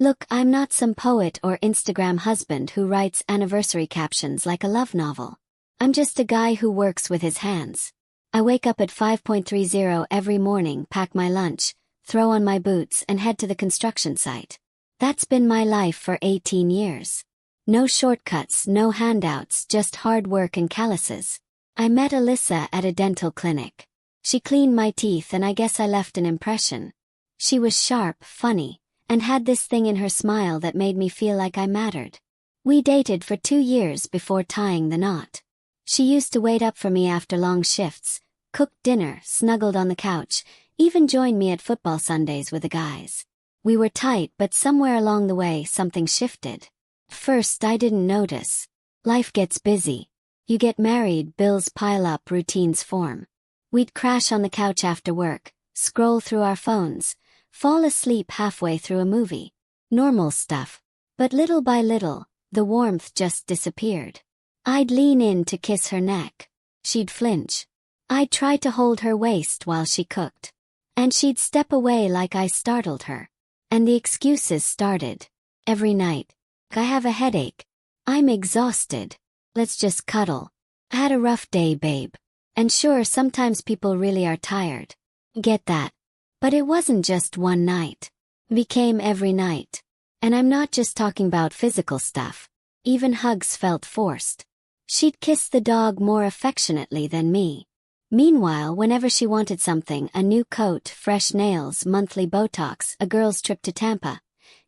Look, I'm not some poet or Instagram husband who writes anniversary captions like a love novel. I'm just a guy who works with his hands. I wake up at 5:30 every morning, pack my lunch, throw on my boots and head to the construction site. That's been my life for 18 years. No shortcuts, no handouts, just hard work and calluses. I met Alyssa at a dental clinic. She cleaned my teeth and I guess I left an impression. She was sharp, funny, and had this thing in her smile that made me feel like I mattered. We dated for 2 years before tying the knot. She used to wait up for me after long shifts, cooked dinner, snuggled on the couch, even joined me at football Sundays with the guys. We were tight, but somewhere along the way something shifted. First, I didn't notice. Life gets busy. You get married, bills pile up, routines form. We'd crash on the couch after work, scroll through our phones, fall asleep halfway through a movie. Normal stuff. But little by little, the warmth just disappeared. I'd lean in to kiss her neck. She'd flinch. I'd try to hold her waist while she cooked. And she'd step away like I startled her. And the excuses started. Every night. I have a headache. I'm exhausted. Let's just cuddle. I had a rough day, babe. And sure, sometimes people really are tired. Get that. But it wasn't just one night. It became every night. And I'm not just talking about physical stuff. Even hugs felt forced. She'd kiss the dog more affectionately than me. Meanwhile, whenever she wanted something, a new coat, fresh nails, monthly Botox, a girl's trip to Tampa,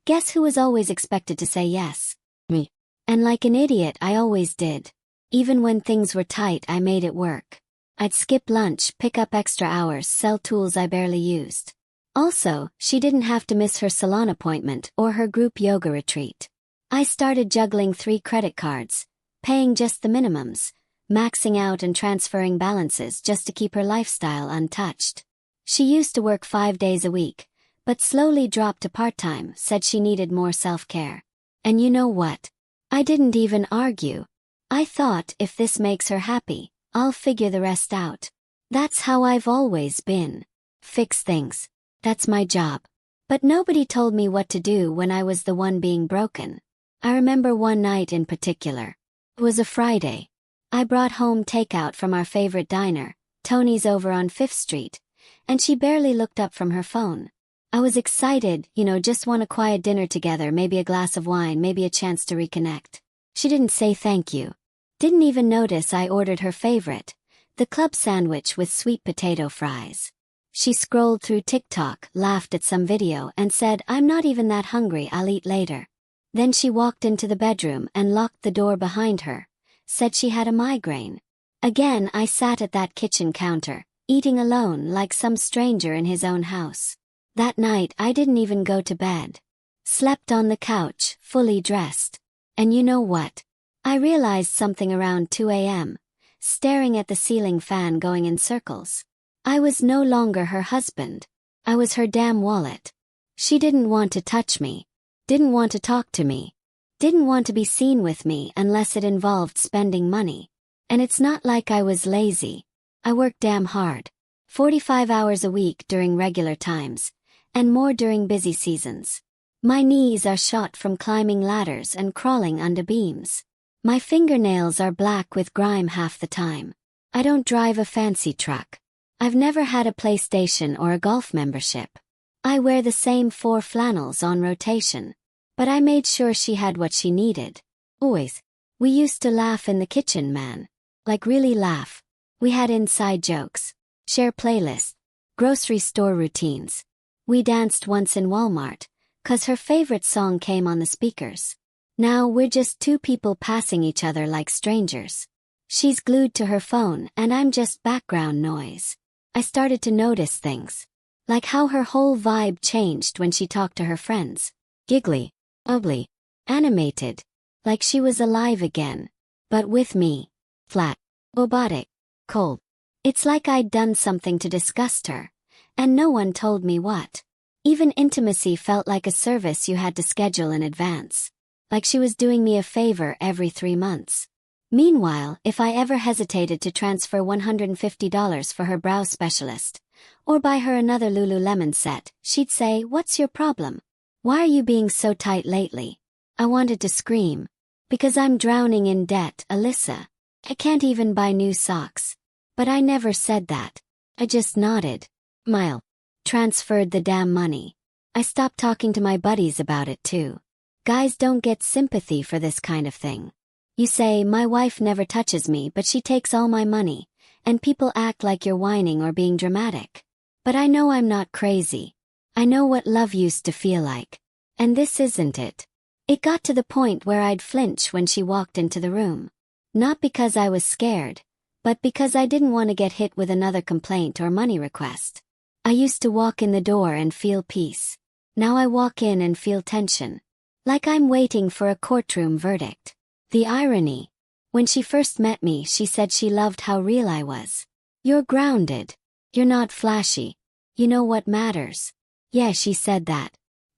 guess who was always expected to say yes? Me. And like an idiot, I always did. Even when things were tight, I made it work. I'd skip lunch, pick up extra hours, sell tools I barely used. Also, she didn't have to miss her salon appointment or her group yoga retreat. I started juggling 3 credit cards, paying just the minimums, maxing out and transferring balances just to keep her lifestyle untouched. She used to work 5 days a week, but slowly dropped to part-time, said she needed more self-care. And you know what? I didn't even argue. I thought, if this makes her happy, I'll figure the rest out. That's how I've always been. Fix things. That's my job. But nobody told me what to do when I was the one being broken. I remember one night in particular. It was a Friday. I brought home takeout from our favorite diner, Tony's over on 5th Street, and she barely looked up from her phone. I was excited, just want a quiet dinner together, maybe a glass of wine, maybe a chance to reconnect. She didn't say thank you. Didn't even notice I ordered her favorite, the club sandwich with sweet potato fries. She scrolled through TikTok, laughed at some video, and said, "I'm not even that hungry, I'll eat later." Then she walked into the bedroom and locked the door behind her, said she had a migraine. Again, I sat at that kitchen counter, eating alone like some stranger in his own house. That night, I didn't even go to bed. Slept on the couch, fully dressed. And you know what? I realized something around 2 a.m., staring at the ceiling fan going in circles. I was no longer her husband. I was her damn wallet. She didn't want to touch me. Didn't want to talk to me. Didn't want to be seen with me unless it involved spending money. And it's not like I was lazy. I worked damn hard. 45 hours a week during regular times, and more during busy seasons. My knees are shot from climbing ladders and crawling under beams. My fingernails are black with grime half the time. I don't drive a fancy truck. I've never had a PlayStation or a golf membership. I wear the same 4 flannels on rotation. But I made sure she had what she needed. Always. We used to laugh in the kitchen, man. Like really laugh. We had inside jokes. Share playlists. Grocery store routines. We danced once in Walmart, 'cause her favorite song came on the speakers. Now we're just 2 people passing each other like strangers. She's glued to her phone and I'm just background noise. I started to notice things. Like how her whole vibe changed when she talked to her friends. Giggly. Ugly. Animated. Like she was alive again. But with me. Flat. Robotic. Cold. It's like I'd done something to disgust her. And no one told me what. Even intimacy felt like a service you had to schedule in advance. Like she was doing me a favor every 3 months. Meanwhile, if I ever hesitated to transfer $150 for her brow specialist, or buy her another Lululemon set, she'd say, "What's your problem?" Why are you being so tight lately? I wanted to scream. Because I'm drowning in debt, Alyssa. I can't even buy new socks. But I never said that. I just nodded. Mile. Transferred the damn money. I stopped talking to my buddies about it too. Guys don't get sympathy for this kind of thing. You say, my wife never touches me but she takes all my money, and people act like you're whining or being dramatic. But I know I'm not crazy. I know what love used to feel like. And this isn't it. It got to the point where I'd flinch when she walked into the room. Not because I was scared, but because I didn't want to get hit with another complaint or money request. I used to walk in the door and feel peace. Now I walk in and feel tension. Like I'm waiting for a courtroom verdict. The irony. When she first met me, she said she loved how real I was. You're grounded. You're not flashy. You know what matters. Yeah, she said that.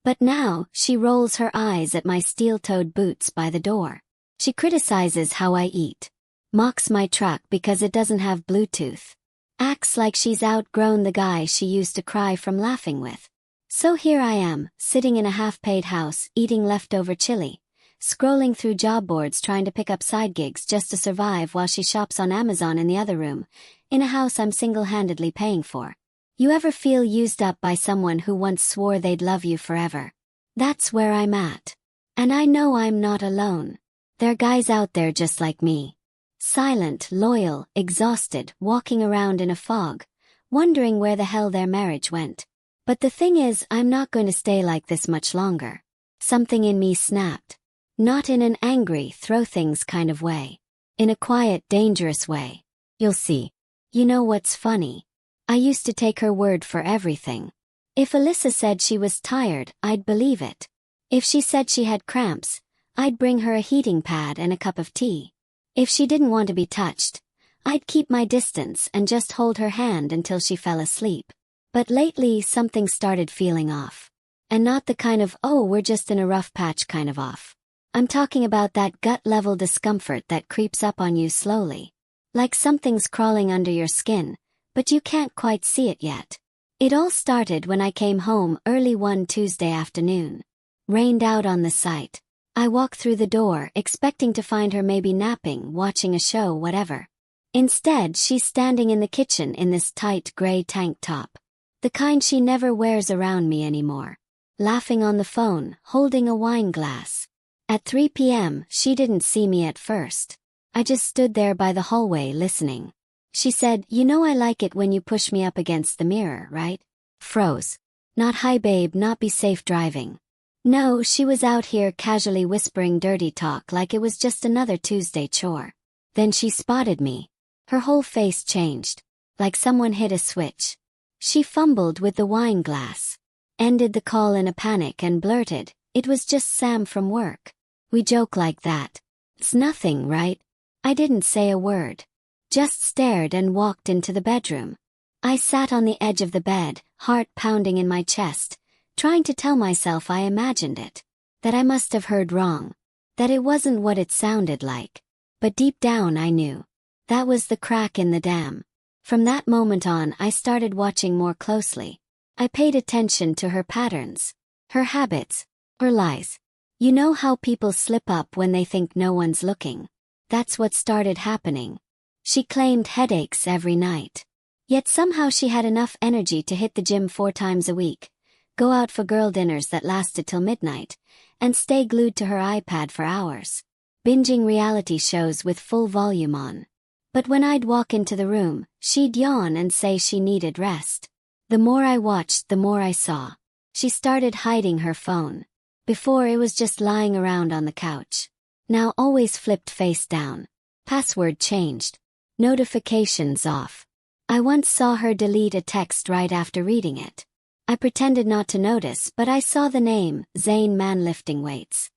But now, she rolls her eyes at my steel-toed boots by the door. She criticizes how I eat. Mocks my truck because it doesn't have Bluetooth. Acts like she's outgrown the guy she used to cry from laughing with. So here I am, sitting in a half-paid house, eating leftover chili, scrolling through job boards trying to pick up side gigs just to survive while she shops on Amazon in the other room, in a house I'm single-handedly paying for. You ever feel used up by someone who once swore they'd love you forever? That's where I'm at. And I know I'm not alone. There are guys out there just like me. Silent, loyal, exhausted, walking around in a fog, wondering where the hell their marriage went. But the thing is, I'm not going to stay like this much longer. Something in me snapped. Not in an angry, throw things kind of way. In a quiet, dangerous way. You'll see. You know what's funny? I used to take her word for everything. If Alyssa said she was tired, I'd believe it. If she said she had cramps, I'd bring her a heating pad and a cup of tea. If she didn't want to be touched, I'd keep my distance and just hold her hand until she fell asleep. But lately something started feeling off. And not the kind of, oh, we're just in a rough patch kind of off. I'm talking about that gut-level discomfort that creeps up on you slowly. Like something's crawling under your skin, but you can't quite see it yet. It all started when I came home early one Tuesday afternoon. Rained out on the site. I walked through the door expecting to find her maybe napping, watching a show, whatever. Instead, she's standing in the kitchen in this tight gray tank top. The kind she never wears around me anymore. Laughing on the phone, holding a wine glass. At 3 p.m., she didn't see me at first. I just stood there by the hallway listening. She said, you know I like it when you push me up against the mirror, right? Froze. Not hi babe, not be safe driving. No, she was out here casually whispering dirty talk like it was just another Tuesday chore. Then she spotted me. Her whole face changed. Like someone hit a switch. She fumbled with the wine glass. Ended the call in a panic and blurted, it was just Sam from work. We joke like that. It's nothing, right? I didn't say a word. Just stared and walked into the bedroom. I sat on the edge of the bed, heart pounding in my chest, trying to tell myself I imagined it. That I must have heard wrong. That it wasn't what it sounded like. But deep down I knew. That was the crack in the dam. From that moment on, I started watching more closely. I paid attention to her patterns. Her habits. Her lies. You know how people slip up when they think no one's looking? That's what started happening. She claimed headaches every night. Yet somehow she had enough energy to hit the gym 4 times a week, go out for girl dinners that lasted till midnight, and stay glued to her iPad for hours, binging reality shows with full volume on. But when I'd walk into the room, she'd yawn and say she needed rest. The more I watched, the more I saw. She started hiding her phone. Before it was just lying around on the couch. Now always flipped face down. Password changed. Notifications off. I once saw her delete a text right after reading it. I pretended not to notice, but I saw the name, Zane Man Lifting Weights.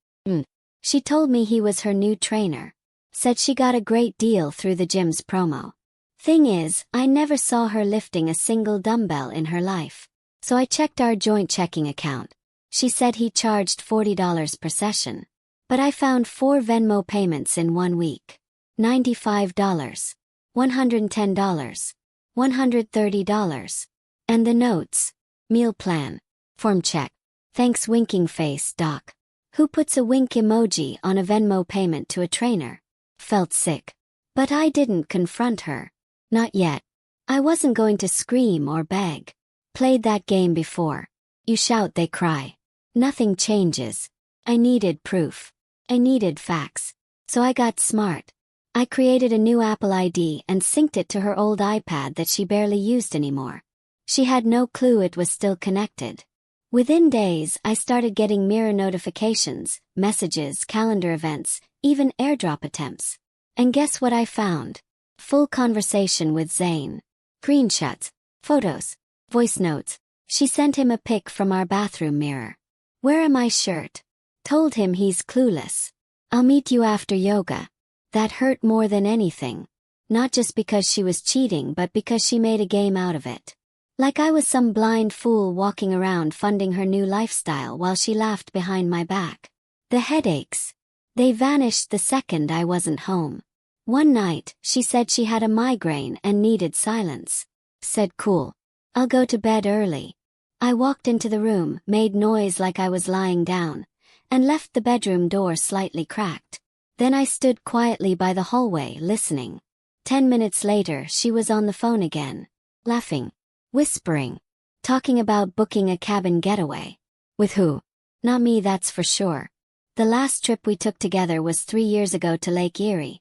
She told me he was her new trainer. Said she got a great deal through the gym's promo. Thing is, I never saw her lifting a single dumbbell in her life. So I checked our joint checking account. She said he charged $40 per session. But I found 4 Venmo payments in 1 week. $95. $110. $130. And the notes. Meal plan. Form check. Thanks winking face, doc. Who puts a wink emoji on a Venmo payment to a trainer? Felt sick. But I didn't confront her. Not yet. I wasn't going to scream or beg. Played that game before. You shout, they cry. Nothing changes. I needed proof. I needed facts. So I got smart. I created a new Apple ID and synced it to her old iPad that she barely used anymore. She had no clue it was still connected. Within days, I started getting mirror notifications, messages, calendar events, even airdrop attempts. And guess what I found? Full conversation with Zane. Screenshots, photos, voice notes. She sent him a pic from our bathroom mirror. Wear my shirt. Told him he's clueless. I'll meet you after yoga. That hurt more than anything. Not just because she was cheating, but because she made a game out of it. Like I was some blind fool walking around funding her new lifestyle while she laughed behind my back. The headaches. They vanished the second I wasn't home. One night, she said she had a migraine and needed silence. Said cool. I'll go to bed early. I walked into the room, made noise like I was lying down, and left the bedroom door slightly cracked. Then I stood quietly by the hallway, listening. 10 minutes later, she was on the phone again. Laughing. Whispering. Talking about booking a cabin getaway. With who? Not me, that's for sure. The last trip we took together was 3 years ago to Lake Erie.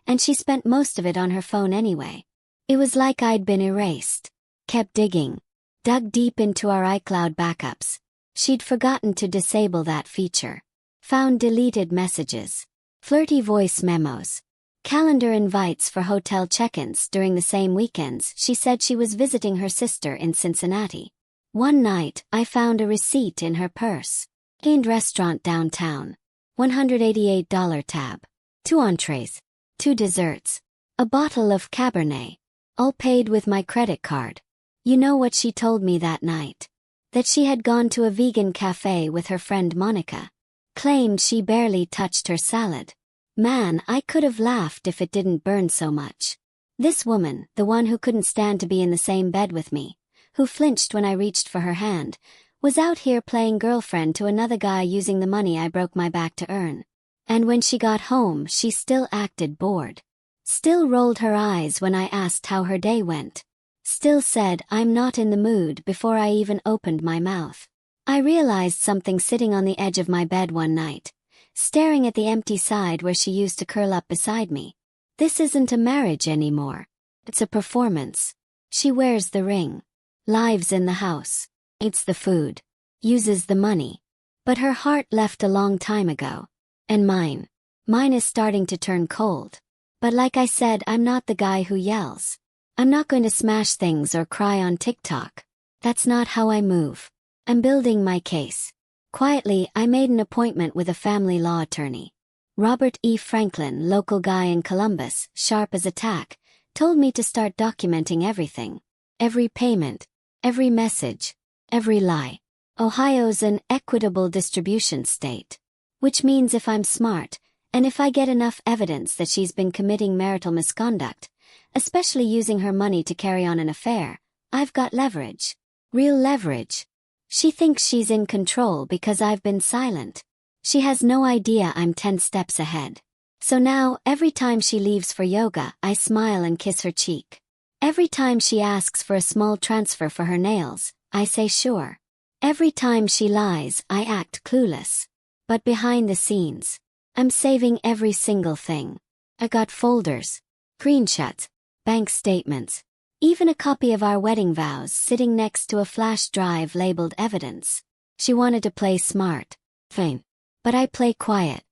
And she spent most of it on her phone anyway. It was like I'd been erased. Kept digging. Dug deep into our iCloud backups. She'd forgotten to disable that feature. Found deleted messages. Flirty voice memos. Calendar invites for hotel check-ins during the same weekends. She said she was visiting her sister in Cincinnati. One night, I found a receipt in her purse. Gained restaurant downtown. $188 tab. 2 entrees. 2 desserts. A bottle of Cabernet. All paid with my credit card. You know what she told me that night? That she had gone to a vegan cafe with her friend Monica. Claimed she barely touched her salad. Man, I could have laughed if it didn't burn so much. This woman, the one who couldn't stand to be in the same bed with me, who flinched when I reached for her hand, was out here playing girlfriend to another guy using the money I broke my back to earn. And when she got home, she still acted bored. Still rolled her eyes when I asked how her day went. Still said, I'm not in the mood before I even opened my mouth. I realized something sitting on the edge of my bed one night, staring at the empty side where she used to curl up beside me. This isn't a marriage anymore. It's a performance. She wears the ring. Lives in the house. Eats the food. Uses the money. But her heart left a long time ago. And mine. Mine is starting to turn cold. But like I said, I'm not the guy who yells. I'm not going to smash things or cry on TikTok. That's not how I move. I'm building my case. Quietly, I made an appointment with a family law attorney. Robert E. Franklin, local guy in Columbus, sharp as a tack, told me to start documenting everything. Every payment. Every message. Every lie. Ohio's an equitable distribution state. Which means if I'm smart, and if I get enough evidence that she's been committing marital misconduct, especially using her money to carry on an affair, I've got leverage. Real leverage. She thinks she's in control because I've been silent. She has no idea I'm 10 steps ahead. So now, every time she leaves for yoga, I smile and kiss her cheek. Every time she asks for a small transfer for her nails, I say sure. Every time she lies, I act clueless. But behind the scenes, I'm saving every single thing. I got folders, screenshots, bank statements, even a copy of our wedding vows sitting next to a flash drive labeled evidence. She wanted to play smart. Fine. But I play quiet.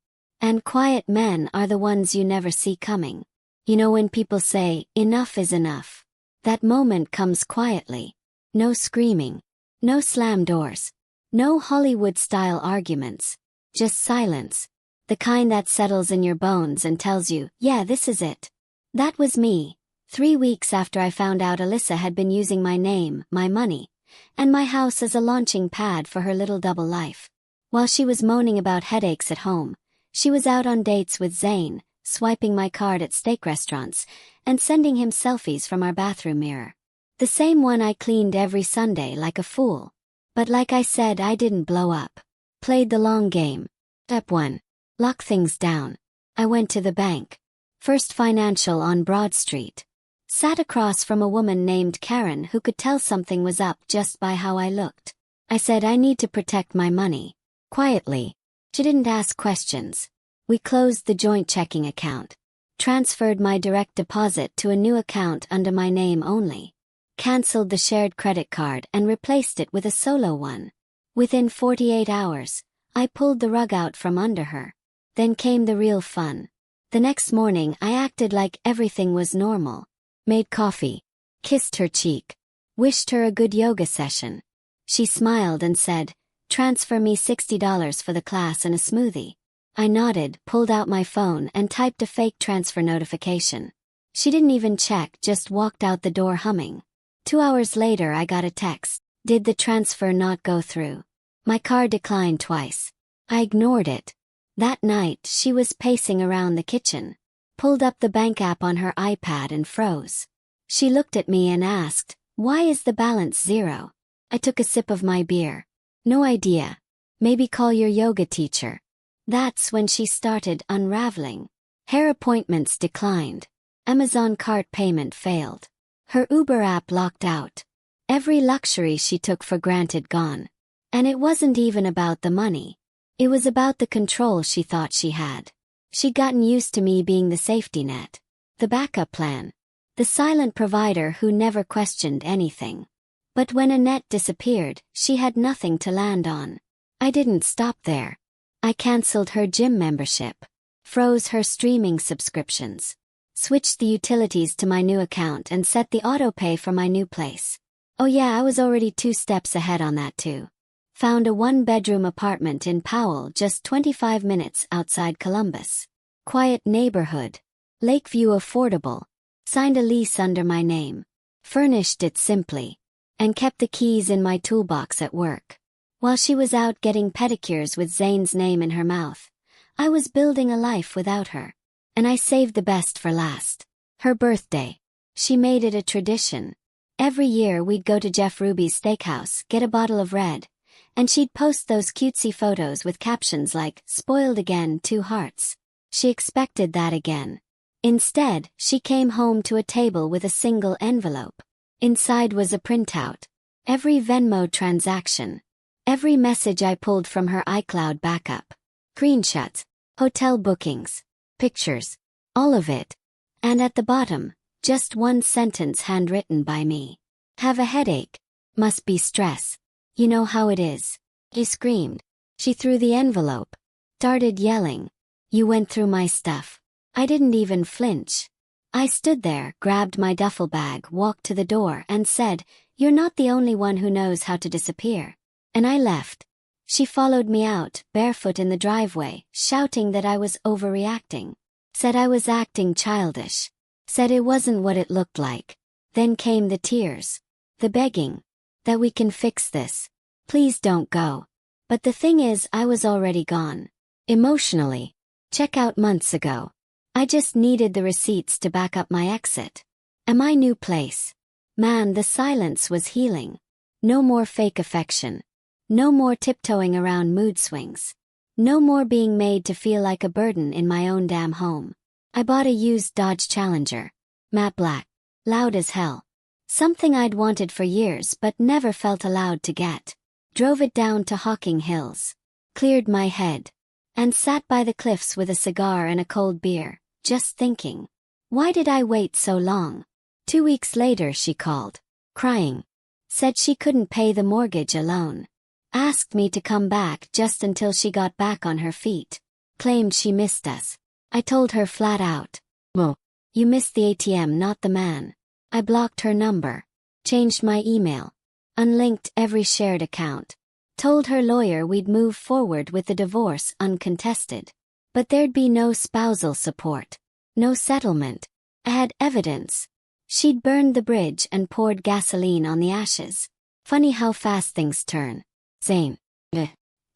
And quiet men are the ones you never see coming. You know when people say, enough is enough. That moment comes quietly. No screaming. No slam doors. No Hollywood-style arguments. Just silence. The kind that settles in your bones and tells you, yeah, this is it. That was me. 3 weeks after I found out Alyssa had been using my name, my money, and my house as a launching pad for her little double life. While she was moaning about headaches at home, she was out on dates with Zane, swiping my card at steak restaurants, and sending him selfies from our bathroom mirror. The same one I cleaned every Sunday like a fool. But like I said, I didn't blow up. Played the long game. Step 1. Lock things down. I went to the bank. First Financial on Broad Street. Sat across from a woman named Karen who could tell something was up just by how I looked. I said I need to protect my money. Quietly. She didn't ask questions. We closed the joint checking account. Transferred my direct deposit to a new account under my name only. Cancelled the shared credit card and replaced it with a solo one. Within 48 hours, I pulled the rug out from under her. Then came the real fun. The next morning I acted like everything was normal. Made coffee. Kissed her cheek. Wished her a good yoga session. She smiled and said, "Transfer me $60 for the class and a smoothie." I nodded, pulled out my phone and typed a fake transfer notification. She didn't even check, just walked out the door humming. 2 hours later I got a text. Did the transfer not go through? My card declined twice. I ignored it. That night she was pacing around the kitchen. Pulled up the bank app on her iPad and froze. She looked at me and asked, "Why is the balance 0? I took a sip of my beer. "No idea. Maybe call your yoga teacher." That's when she started unraveling. Hair appointments declined. Amazon cart payment failed. Her Uber app locked out. Every luxury she took for granted gone. And it wasn't even about the money. It was about the control she thought she had. She'd gotten used to me being the safety net. The backup plan. The silent provider who never questioned anything. But when Annette disappeared, she had nothing to land on. I didn't stop there. I cancelled her gym membership. Froze her streaming subscriptions. Switched the utilities to my new account and set the autopay for my new place. Oh yeah, I was already 2 steps ahead on that too. Found a 1-bedroom apartment in Powell, just 25 minutes outside Columbus. Quiet neighborhood. Lakeview affordable. Signed a lease under my name. Furnished it simply. And kept the keys in my toolbox at work. While she was out getting pedicures with Zane's name in her mouth, I was building a life without her. And I saved the best for last. Her birthday. She made it a tradition. Every year we'd go to Jeff Ruby's steakhouse, get a bottle of red, and she'd post those cutesy photos with captions like, "Spoiled again, 2 hearts." She expected that again. Instead, she came home to a table with a single envelope. Inside was a printout. Every Venmo transaction. Every message I pulled from her iCloud backup. Screenshots. Hotel bookings. Pictures. All of it. And at the bottom, just one sentence handwritten by me. "Have a headache. Must be stress. You know how it is." He screamed. She threw the envelope. Started yelling. "You went through my stuff." I didn't even flinch. I stood there, grabbed my duffel bag, walked to the door and said, "You're not the only one who knows how to disappear." And I left. She followed me out, barefoot in the driveway, shouting that I was overreacting. Said I was acting childish. Said it wasn't what it looked like. Then came the tears. The begging. That we can fix this. Please don't go. But the thing is, I was already gone. Emotionally. Check out months ago. I just needed the receipts to back up my exit. And my new place. Man, the silence was healing. No more fake affection. No more tiptoeing around mood swings. No more being made to feel like a burden in my own damn home. I bought a used Dodge Challenger. Matte black. Loud as hell. Something I'd wanted for years but never felt allowed to get. Drove it down to Hocking Hills. Cleared my head. And sat by the cliffs with a cigar and a cold beer, just thinking. Why did I wait so long? 2 weeks later she called. Crying. Said she couldn't pay the mortgage alone. Asked me to come back just until she got back on her feet. Claimed she missed us. I told her flat out. "Well, you missed the ATM, not the man." I blocked her number. Changed my email. Unlinked every shared account. Told her lawyer we'd move forward with the divorce uncontested. But there'd be no spousal support. No settlement. I had evidence. She'd burned the bridge and poured gasoline on the ashes. Funny how fast things turn. Zane.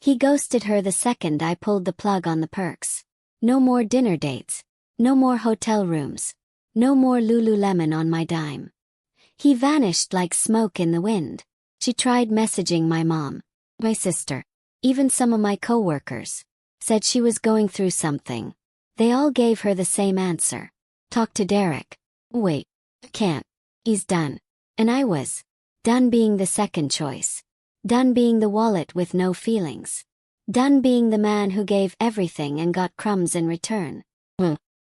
He ghosted her the second I pulled the plug on the perks. No more dinner dates. No more hotel rooms. No more Lululemon on my dime. He vanished like smoke in the wind. She tried messaging my mom, my sister, even some of my coworkers. Said she was going through something. They all gave her the same answer. Talk to Derek. Wait. Can't. He's done. And I was. Done being the second choice. Done being the wallet with no feelings. Done being the man who gave everything and got crumbs in return.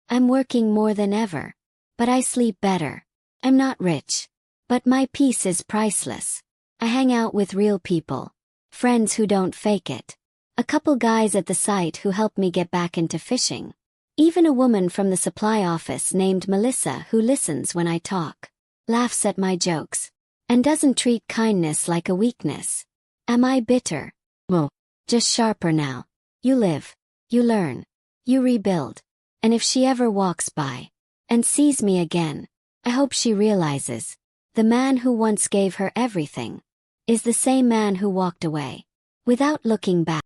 I'm working more than ever. But I sleep better. I'm not rich. But my peace is priceless. I hang out with real people. Friends who don't fake it. A couple guys at the site who help me get back into fishing. Even a woman from the supply office named Melissa who listens when I talk. Laughs at my jokes. And doesn't treat kindness like a weakness. Am I bitter? Well, just sharper now. You live. You learn. You rebuild. And if she ever walks by and sees me again, I hope she realizes the man who once gave her everything is the same man who walked away without looking back.